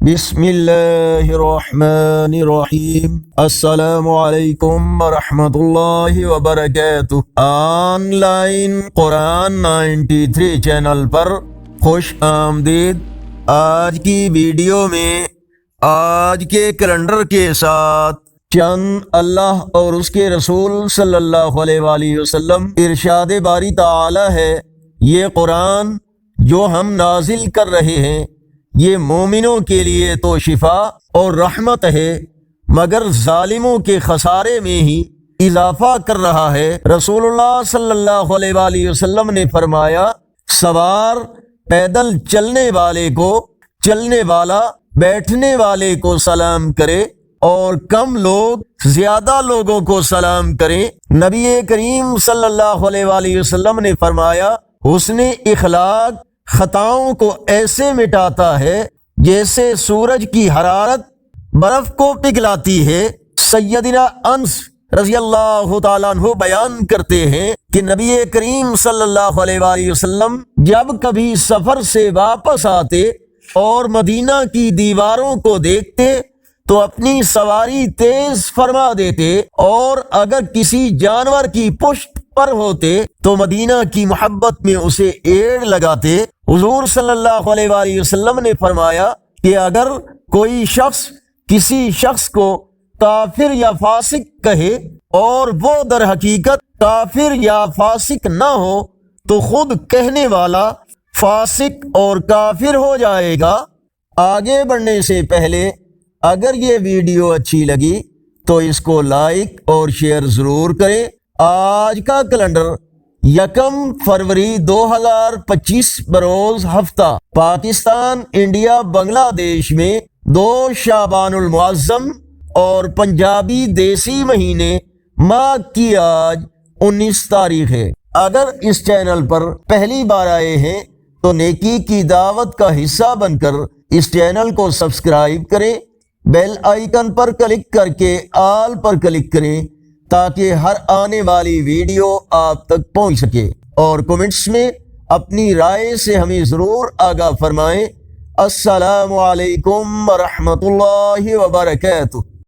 بسم اللہ الرحمن الرحیم۔ السلام علیکم ورحمۃ اللہ وبرکاتہ۔ آن لائن قرآن 93 چینل پر خوش آمدید۔ آج کی ویڈیو میں آج کے کیلنڈر کے ساتھ چند اللہ اور اس کے رسول صلی اللہ علیہ وآلہ وسلم ارشاد باری تعالی ہے، یہ قرآن جو ہم نازل کر رہے ہیں یہ مومنوں کے لیے تو شفا اور رحمت ہے، مگر ظالموں کے خسارے میں ہی اضافہ کر رہا ہے۔ رسول اللہ صلی اللہ علیہ وآلہ وسلم نے فرمایا، سوار پیدل چلنے والے کو چلنے والا بیٹھنے والے کو سلام کرے اور کم لوگ زیادہ لوگوں کو سلام کریں۔ نبی کریم صلی اللہ علیہ وآلہ وسلم نے فرمایا، حسن اخلاق خطاؤں کو ایسے مٹاتا ہے جیسے سورج کی حرارت برف کو پگھلاتی ہے۔ سیدنا انس رضی اللہ تعالیٰ عنہ بیان کرتے ہیں کہ نبی کریم صلی اللہ علیہ وآلہ وسلم جب کبھی سفر سے واپس آتے اور مدینہ کی دیواروں کو دیکھتے تو اپنی سواری تیز فرما دیتے، اور اگر کسی جانور کی پشت پر ہوتے تو مدینہ کی محبت میں اسے ایڑ لگاتے۔ حضور صلی اللہ علیہ وآلہ وسلم نے فرمایا کہ اگر کوئی شخص کسی شخص کو کافر یا فاسق کہے اور وہ در حقیقت کافر یا فاسق نہ ہو تو خود کہنے والا فاسق اور کافر ہو جائے گا۔ آگے بڑھنے سے پہلے اگر یہ ویڈیو اچھی لگی تو اس کو لائک اور شیئر ضرور کریں۔ آج کا کیلنڈر 1 فروری 2025 بروز ہفتہ پاکستان انڈیا بنگلہ دیش میں 2 شعبان المعظم اور پنجابی دیسی مہینے ماہ کی آج 19 تاریخ ہے۔ اگر اس چینل پر پہلی بار آئے ہیں تو نیکی کی دعوت کا حصہ بن کر اس چینل کو سبسکرائب کریں، بیل آئیکن پر کلک کر کے آل پر کلک کریں تاکہ ہر آنے والی ویڈیو آپ تک پہنچ سکے، اور کمنٹس میں اپنی رائے سے ہمیں ضرور آگاہ فرمائیں۔ السلام علیکم ورحمۃ اللہ وبرکاتہ۔